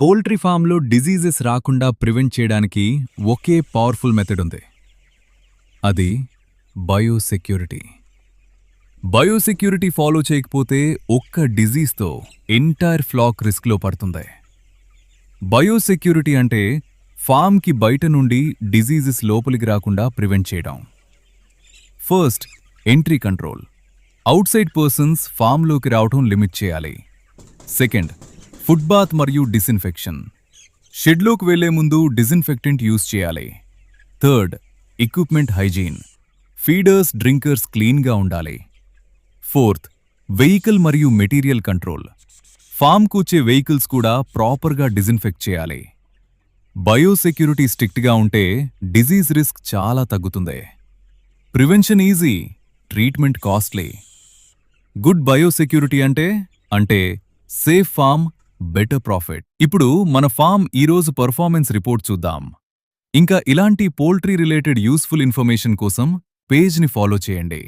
Poultry ఫామ్లో diseases రాకుండా prevent చేయడానికి ఒకే పవర్ఫుల్ మెథడ్ ఉంది. అది బయోసెక్యూరిటీ. బయోసెక్యూరిటీ ఫాలో చేయకపోతే ఒక్క డిజీజ్తో ఎంటైర్ ఫ్లాక్ రిస్క్లో పడుతుంది. బయోసెక్యూరిటీ అంటే ఫామ్కి బయట నుండి డిజీజెస్ లోపలికి రాకుండా ప్రివెంట్ చేయడం. First, entry control. Outside persons ఫామ్లోకి రావడం లిమిట్ చేయాలి. సెకండ్, ఫుడ్ బాత్ మరియు డిసిన్ఫెక్షన్. షెడ్లోకి వెళ్లే ముందు డిసిన్ఫెక్టెంట్ యూజ్ చేయాలి. Third, equipment hygiene. Feeders, drinkers క్లీన్గా ఉండాలి. ఫోర్త్, వెహికల్ మరియు మెటీరియల్ కంట్రోల్. ఫామ్కు వచ్చే వెహికల్స్ కూడా ప్రాపర్గా డిసిన్ఫెక్ట్ చేయాలి. బయోసెక్యూరిటీ స్ట్రిక్ట్గా ఉంటే డిజీజ్ రిస్క్ చాలా తగ్గుతుంది. Prevention easy, treatment costly. Good biosecurity అంటే సేఫ్ ఫామ్, బెటర్ ప్రాఫిట్. ఇప్పుడు మన ఫామ్ ఈరోజు పర్ఫార్మెన్స్ రిపోర్ట్ చూద్దాం. ఇంకా ఇలాంటి పౌల్ట్రీ రిలేటెడ్ యూస్ఫుల్ ఇన్ఫర్మేషన్ కోసం పేజ్ని ఫాలో చేయండి.